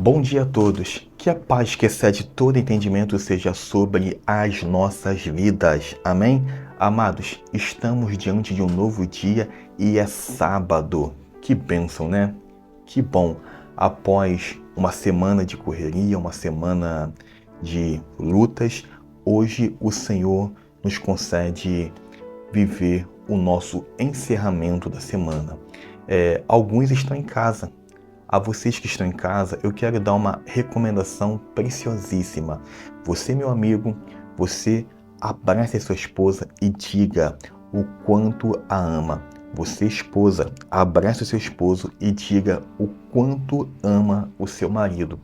Bom dia a todos. Que a paz que excede todo entendimento seja sobre as nossas vidas. Amém? Amados, estamos diante de um novo dia e é sábado. Que bênção, né? Que bom. Após uma semana de correria, uma semana de lutas, hoje o Senhor nos concede viver o nosso encerramento da semana. Alguns estão em casa. A vocês que estão em casa, eu quero dar uma recomendação preciosíssima. Você, meu amigo, você abrace a sua esposa e diga o quanto a ama. Você, esposa, abrace o seu esposo e diga o quanto ama o seu marido.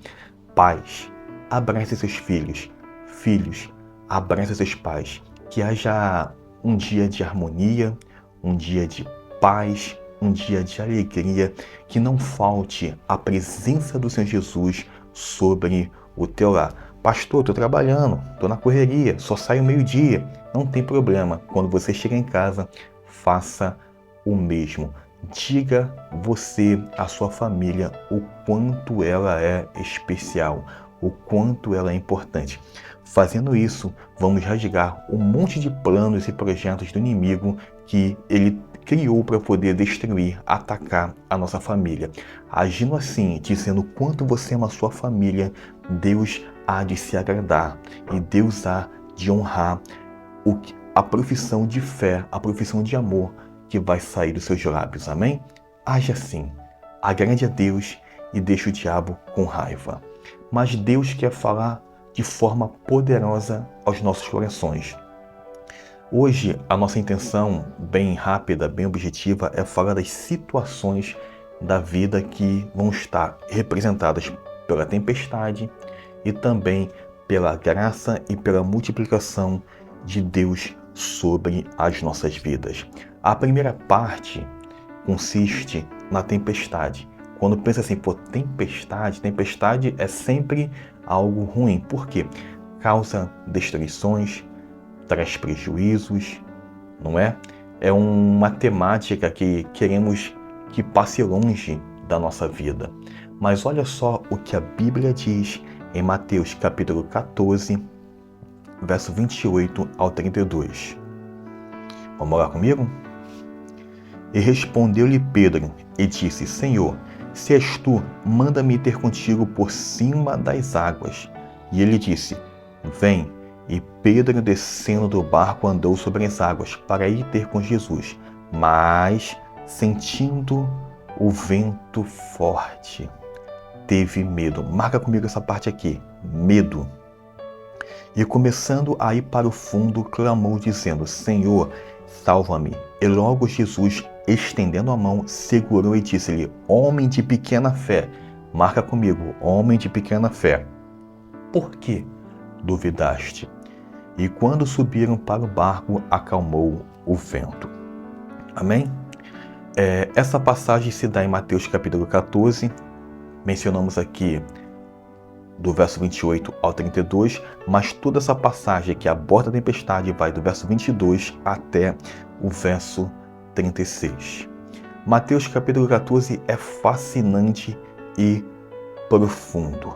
Pais, abrace seus filhos. Filhos, abrace seus pais. Que haja um dia de harmonia, um dia de paz, um dia de alegria, que não falte a presença do Senhor Jesus sobre o teu lar. Pastor, estou trabalhando, estou na correria, só saio meio-dia. Não tem problema. Quando você chegar em casa, faça o mesmo. Diga você à sua família o quanto ela é especial, o quanto ela é importante. Fazendo isso, vamos rasgar um monte de planos e projetos do inimigo que ele criou para poder destruir, atacar a nossa família. Agindo assim, dizendo o quanto você ama a sua família, Deus há de se agradar e Deus há de honrar a profissão de fé, a profissão de amor que vai sair dos seus lábios. Amém? Age assim, agrade a Deus e deixe o diabo com raiva. Mas Deus quer falar de forma poderosa aos nossos corações. Hoje, a nossa intenção, bem rápida, bem objetiva, é falar das situações da vida que vão estar representadas pela tempestade e também pela graça e pela multiplicação de Deus sobre as nossas vidas. A primeira parte consiste na tempestade. Quando pensa assim, tempestade é sempre algo ruim. Por quê? Causa destruições, traz prejuízos, não é? É uma temática que queremos que passe longe da nossa vida. Mas olha só o que a Bíblia diz em Mateus capítulo 14, verso 28 ao 32. Vamos lá comigo? E respondeu-lhe Pedro e disse: Senhor, se és tu, manda-me ter contigo por cima das águas. E ele disse: Vem. E Pedro, descendo do barco, andou sobre as águas para ir ter com Jesus. Mas, sentindo o vento forte, teve medo. Marca comigo essa parte aqui. Medo. E começando a ir para o fundo, clamou, dizendo: Senhor, salva-me. E logo Jesus, estendendo a mão, segurou e disse-lhe: Homem de pequena fé. Marca comigo. Homem de pequena fé. Por que duvidaste? E quando subiram para o barco, acalmou o vento. Amém? Essa passagem se dá em Mateus capítulo 14. Mencionamos aqui do verso 28 ao 32, mas toda essa passagem que aborda a tempestade vai do verso 22 até o verso 36. Mateus capítulo 14 é fascinante e profundo.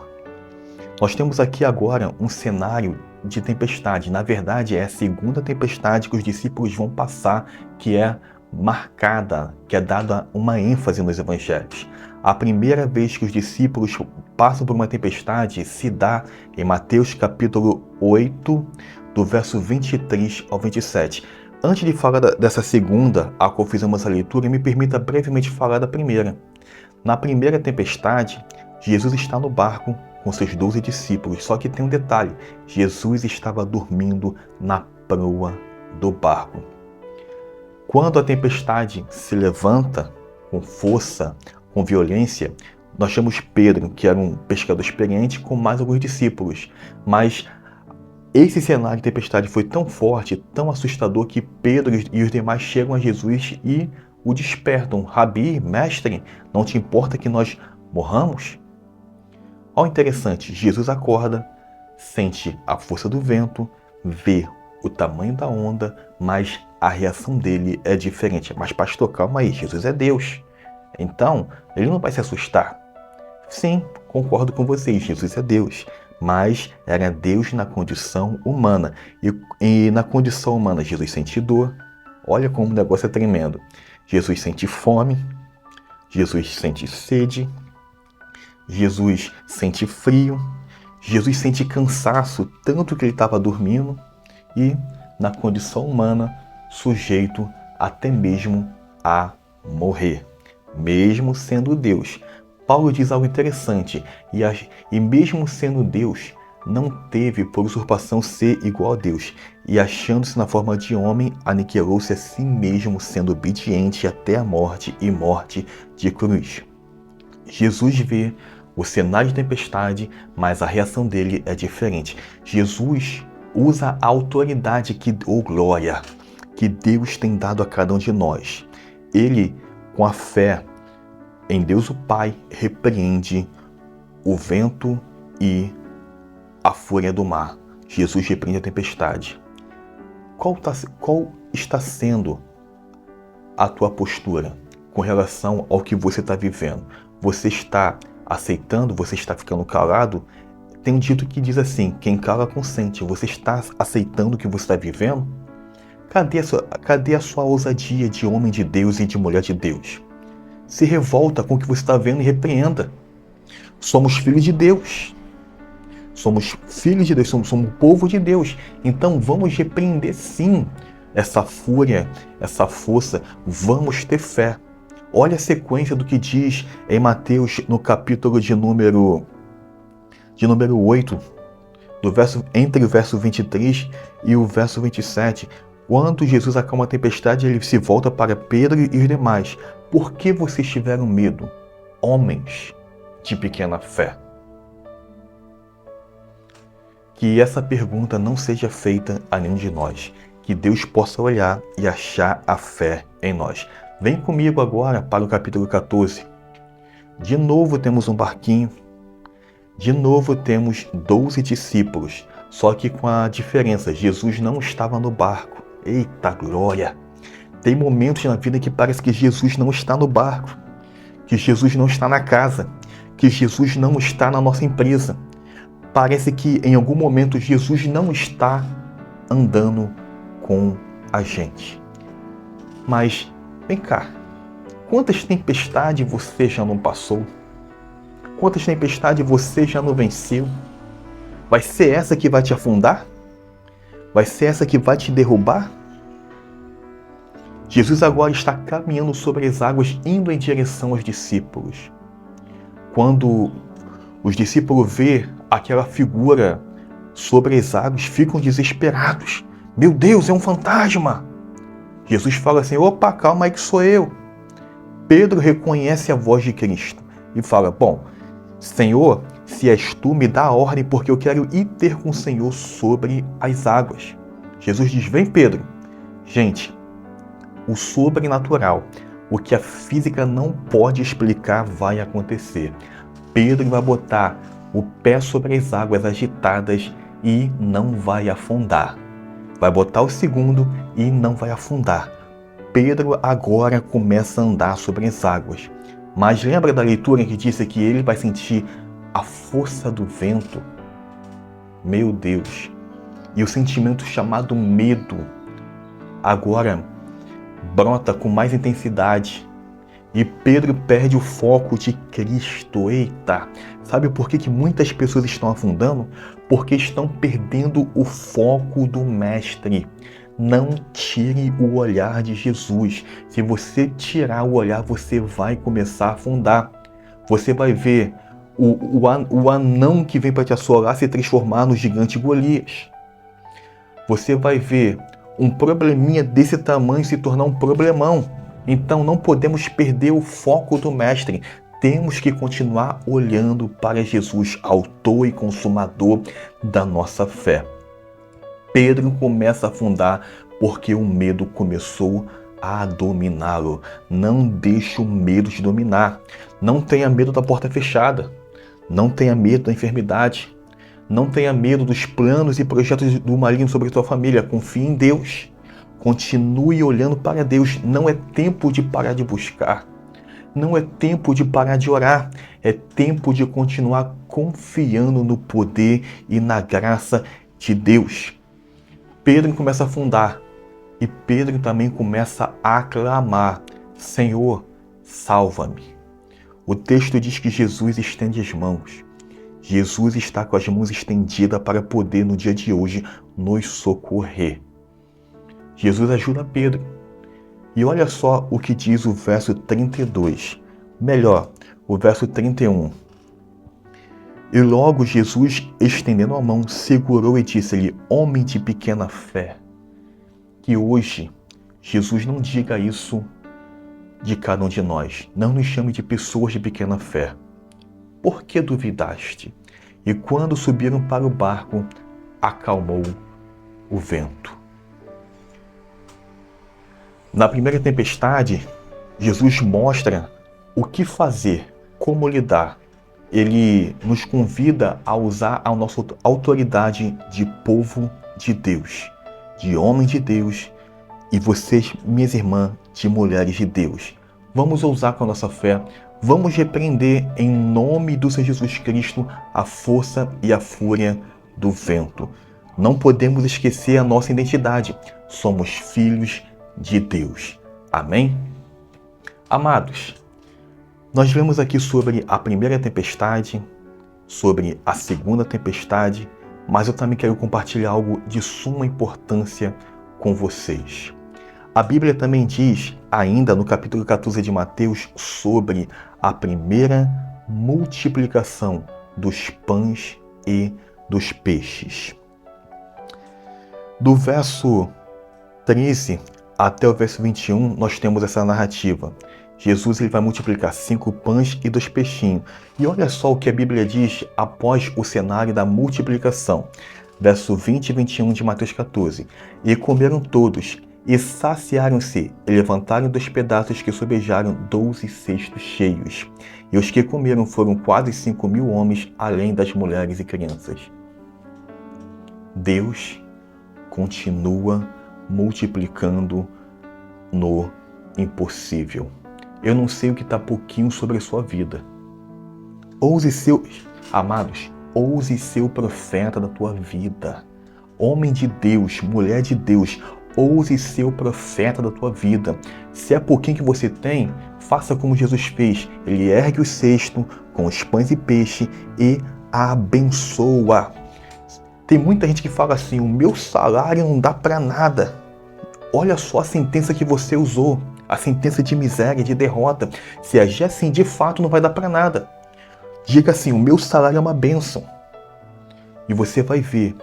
Nós temos aqui agora um cenário de tempestade. Na verdade, é a segunda tempestade que os discípulos vão passar, que é marcada, que é dada uma ênfase nos evangelhos. A primeira vez que os discípulos passam por uma tempestade se dá em Mateus capítulo 8, do verso 23 ao 27. Antes de falar dessa segunda, a qual fizemos a leitura, me permita brevemente falar da primeira. Na primeira tempestade, Jesus está no barco com seus 12 discípulos, só que tem um detalhe: Jesus estava dormindo na proa do barco. Quando a tempestade se levanta com força, com violência, nós temos Pedro, que era um pescador experiente, com mais alguns discípulos. Mas esse cenário de tempestade foi tão forte, tão assustador, que Pedro e os demais chegam a Jesus e o despertam. Rabi, mestre, não te importa que nós morramos? Olha o interessante, Jesus acorda, sente a força do vento, vê o tamanho da onda, mas a reação dele é diferente. Mas pastor, calma aí, Jesus é Deus. Então, ele não vai se assustar. Sim, concordo com vocês, Jesus é Deus, mas era Deus na condição humana. E na condição humana, Jesus sente dor. Olha como o negócio é tremendo. Jesus sente fome, Jesus sente sede, Jesus sente frio, Jesus sente cansaço, tanto que ele estava dormindo, e na condição humana, sujeito até mesmo a morrer, mesmo sendo Deus. Paulo diz algo interessante, e mesmo sendo Deus, não teve por usurpação ser igual a Deus, e achando-se na forma de homem, aniquilou-se a si mesmo, sendo obediente até a morte e morte de cruz. Jesus vê o cenário de tempestade, mas a reação dele é diferente. Jesus usa a autoridade glória, que Deus tem dado a cada um de nós. Ele, com a fé em Deus o Pai, repreende o vento e a fúria do mar. Jesus repreende a tempestade. Qual está sendo a tua postura com relação ao que você está vivendo? Você está aceitando? Você está ficando calado? Tem um dito que diz assim: quem cala consente. Você está aceitando o que você está vivendo? Cadê a sua ousadia de homem de Deus e de mulher de Deus? Se revolta com o que você está vendo e repreenda. Somos filhos de Deus. Somos filhos de Deus, somos povo de Deus. Então vamos repreender sim essa fúria, essa força. Vamos ter fé. Olha a sequência do que diz em Mateus, no capítulo de número 8, entre o verso 23 e o verso 27. Quando Jesus acalma a tempestade, ele se volta para Pedro e os demais. Por que vocês tiveram medo, homens de pequena fé? Que essa pergunta não seja feita a nenhum de nós. Que Deus possa olhar e achar a fé em nós. Vem comigo agora para o capítulo 14. De novo temos um barquinho. De novo temos 12 discípulos. Só que com a diferença, Jesus não estava no barco. Eita glória! Tem momentos na vida que parece que Jesus não está no barco. Que Jesus não está na casa. Que Jesus não está na nossa empresa. Parece que em algum momento Jesus não está andando com a gente. Mas vem cá, quantas tempestades você já não passou? Quantas tempestades você já não venceu? Vai ser essa que vai te afundar? Vai ser essa que vai te derrubar? Jesus agora está caminhando sobre as águas, indo em direção aos discípulos. Quando os discípulos vê aquela figura sobre as águas, ficam desesperados. Meu Deus, é um fantasma! Jesus fala assim: opa, calma aí que sou eu. Pedro reconhece a voz de Cristo e fala: bom, Senhor, se és tu, me dá a ordem, porque eu quero ir ter com o Senhor sobre as águas. Jesus diz: vem, Pedro. Gente, o sobrenatural, o que a física não pode explicar, vai acontecer. Pedro vai botar o pé sobre as águas agitadas e não vai afundar. Vai botar o segundo e não vai afundar. Pedro agora começa a andar sobre as águas. Mas lembra da leitura que disse que ele vai sentir a força do vento? Meu Deus! E o sentimento chamado medo agora brota com mais intensidade. E Pedro perde o foco de Cristo. Eita! Sabe por que muitas pessoas estão afundando? Porque estão perdendo o foco do Mestre. Não tire o olhar de Jesus. Se você tirar o olhar, você vai começar a afundar. Você vai ver o anão que vem para te assolar se transformar no gigante Golias. Você vai ver um probleminha desse tamanho se tornar um problemão. Então não podemos perder o foco do Mestre. Temos que continuar olhando para Jesus, autor e consumador da nossa fé. Pedro começa a afundar porque o medo começou a dominá-lo. Não deixe o medo te dominar. Não tenha medo da porta fechada. Não tenha medo da enfermidade. Não tenha medo dos planos e projetos do maligno sobre a tua família. Confie em Deus. Continue olhando para Deus. Não é tempo de parar de buscar. Não é tempo de parar de orar, é tempo de continuar confiando no poder e na graça de Deus. Pedro começa a afundar e Pedro também começa a clamar: Senhor, salva-me. O texto diz que Jesus estende as mãos. Jesus está com as mãos estendidas para poder, no dia de hoje, nos socorrer. Jesus ajuda Pedro. E olha só o que diz o verso 32. Melhor, o verso 31. E logo Jesus, estendendo a mão, segurou e disse-lhe: homem de pequena fé. Que hoje Jesus não diga isso de cada um de nós. Não nos chame de pessoas de pequena fé. Por que duvidaste? E quando subiram para o barco, acalmou o vento. Na primeira tempestade, Jesus mostra o que fazer, como lidar. Ele nos convida a usar a nossa autoridade de povo de Deus, de homem de Deus, e vocês, minhas irmãs, de mulheres de Deus. Vamos ousar com a nossa fé, vamos repreender em nome do Senhor Jesus Cristo a força e a fúria do vento. Não podemos esquecer a nossa identidade. Somos filhos de Deus. Amém? Amados, nós vemos aqui sobre a primeira tempestade, sobre a segunda tempestade, mas eu também quero compartilhar algo de suma importância com vocês. A Bíblia também diz, ainda no capítulo 14 de Mateus, sobre a primeira multiplicação dos pães e dos peixes. Do verso 13 até o verso 21, nós temos essa narrativa. Jesus ele vai multiplicar 5 pães e 2 peixinhos. E olha só o que a Bíblia diz após o cenário da multiplicação. Verso 20 e 21 de Mateus 14. E comeram todos, e saciaram-se, e levantaram dos pedaços que sobejaram 12 cestos cheios. E os que comeram foram quase 5.000 homens, além das mulheres e crianças. Deus continua multiplicando no impossível. Eu não sei o que está pouquinho sobre a sua vida. Ouse amados, ouse ser o profeta da tua vida. Homem de Deus, mulher de Deus, ouse ser o profeta da tua vida. Se é pouquinho que você tem, faça como Jesus fez. Ele ergue o cesto com os pães e peixe e abençoa. Tem muita gente que fala assim: o meu salário não dá para nada. Olha só a sentença que você usou, a sentença de miséria, de derrota. Se agir assim, de fato não vai dar para nada. Diga assim: o meu salário é uma bênção. E você vai ver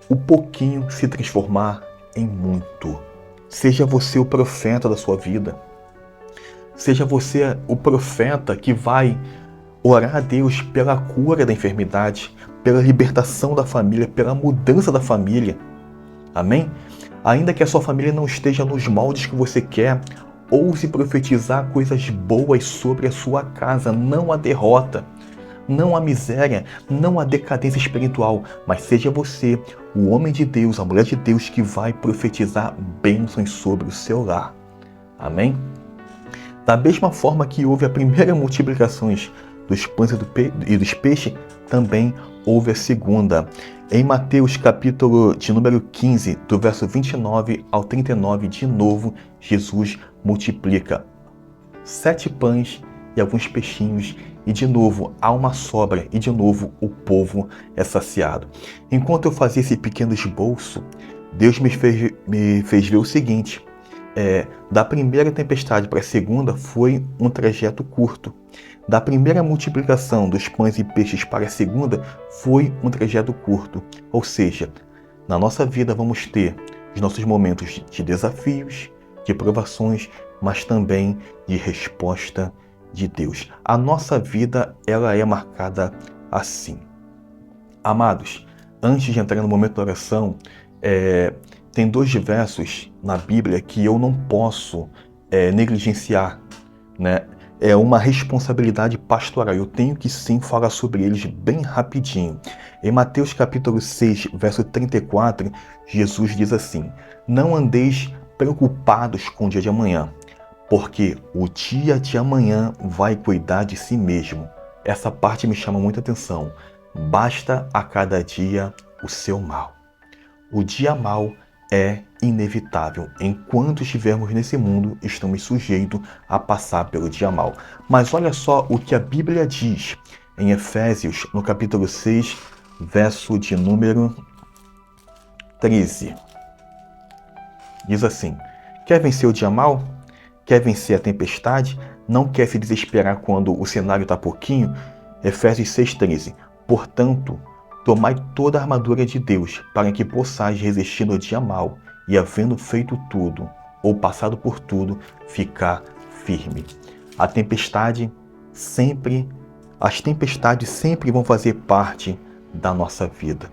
o pouquinho se transformar em muito. Seja você o profeta da sua vida. Seja você o profeta que vai orar a Deus pela cura da enfermidade, pela libertação da família, pela mudança da família. Amém? Ainda que a sua família não esteja nos moldes que você quer, ouse profetizar coisas boas sobre a sua casa. Não a derrota, não a miséria, não a decadência espiritual, mas seja você o homem de Deus, a mulher de Deus que vai profetizar bênçãos sobre o seu lar. Amém? Da mesma forma que houve a primeira multiplicação dos pães e dos peixes, também houve a segunda. Em Mateus capítulo de número 15, do verso 29 ao 39, de novo, Jesus multiplica 7 pães e alguns peixinhos, e de novo há uma sobra, e de novo o povo é saciado. Enquanto eu fazia esse pequeno esboço, Deus me fez ver o seguinte: da primeira tempestade para a segunda foi um trajeto curto. Da primeira multiplicação dos pães e peixes para a segunda foi um trajeto curto. Ou seja, na nossa vida vamos ter os nossos momentos de desafios, de provações, mas também de resposta de Deus. A nossa vida ela é marcada assim. Amados, antes de entrar no momento da oração, tem 2 versos na Bíblia que eu não posso negligenciar, né? É uma responsabilidade pastoral. Eu tenho que sim falar sobre eles bem rapidinho. Em Mateus capítulo 6, verso 34, Jesus diz assim: não andeis preocupados com o dia de amanhã, porque o dia de amanhã vai cuidar de si mesmo. Essa parte me chama muita atenção. Basta a cada dia o seu mal. O dia mau é inevitável. Enquanto estivermos nesse mundo, estamos sujeitos a passar pelo dia mau. Mas olha só o que a Bíblia diz em Efésios, no capítulo 6, verso de número 13. Diz assim: quer vencer o dia mau? Quer vencer a tempestade? Não quer se desesperar quando o cenário está pouquinho? Efésios 6,13. Portanto, tomai toda a armadura de Deus, para que possais resistir no dia mau, e havendo feito tudo, ou passado por tudo, ficar firme. As tempestades sempre vão fazer parte da nossa vida.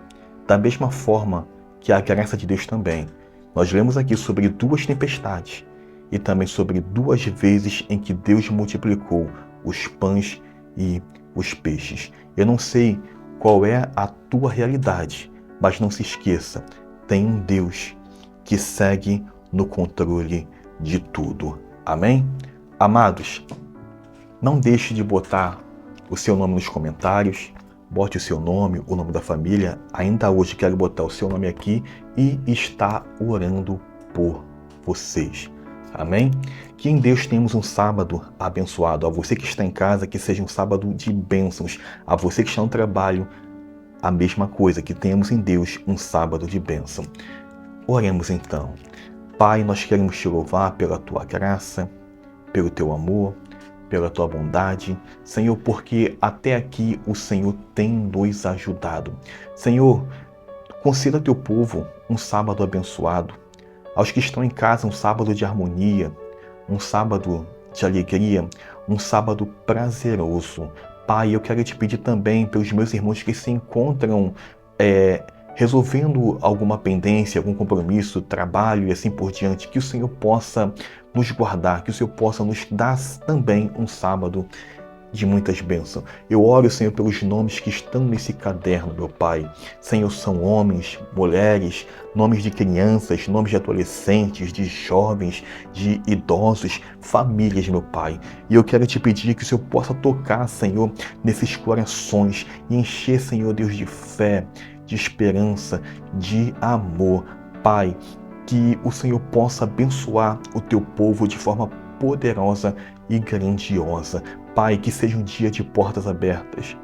Da mesma forma que a graça de Deus também. Nós lemos aqui sobre 2 tempestades e também sobre 2 vezes em que Deus multiplicou os pães e os peixes. Eu não sei qual é a tua realidade, mas não se esqueça, tem um Deus que segue no controle de tudo. Amém? Amados, não deixe de botar o seu nome nos comentários, bote o seu nome, o nome da família. Ainda hoje quero botar o seu nome aqui e estar orando por vocês. Amém? Que em Deus tenhamos um sábado abençoado. A você que está em casa, que seja um sábado de bênçãos. A você que está no trabalho, a mesma coisa, que tenhamos em Deus um sábado de bênção. Oremos então. Pai, nós queremos te louvar pela tua graça, pelo teu amor, pela tua bondade, Senhor, porque até aqui o Senhor tem nos ajudado. Senhor, conceda ao teu povo um sábado abençoado. Aos que estão em casa, um sábado de harmonia, um sábado de alegria, um sábado prazeroso. Pai, eu quero te pedir também pelos meus irmãos que se encontram resolvendo alguma pendência, algum compromisso, trabalho e assim por diante, que o Senhor possa nos guardar, que o Senhor possa nos dar também um sábado de muitas bênçãos. Eu oro, Senhor, pelos nomes que estão nesse caderno, meu Pai. Senhor, são homens, mulheres, nomes de crianças, nomes de adolescentes, de jovens, de idosos, famílias, meu Pai. E eu quero te pedir que o Senhor possa tocar, Senhor, nesses corações e encher, Senhor Deus, de fé, de esperança, de amor. Pai, que o Senhor possa abençoar o teu povo de forma poderosa e grandiosa. Pai, que seja um dia de portas abertas,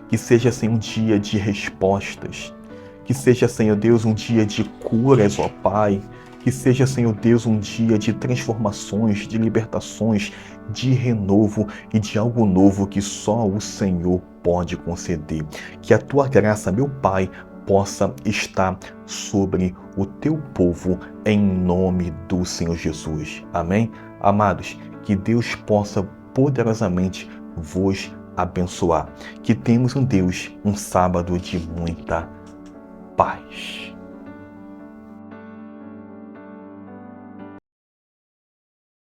que seja, Senhor, um dia de respostas, que seja, Senhor Deus, um dia de curas, ó Pai, que seja, Senhor Deus, um dia de transformações, de libertações, de renovo e de algo novo que só o Senhor pode conceder. Que a tua graça, meu Pai, possa estar sobre o teu povo, em nome do Senhor Jesus. Amém? Amados, que Deus possa poderosamente vos abençoar. Que temos um Deus, um sábado de muita paz.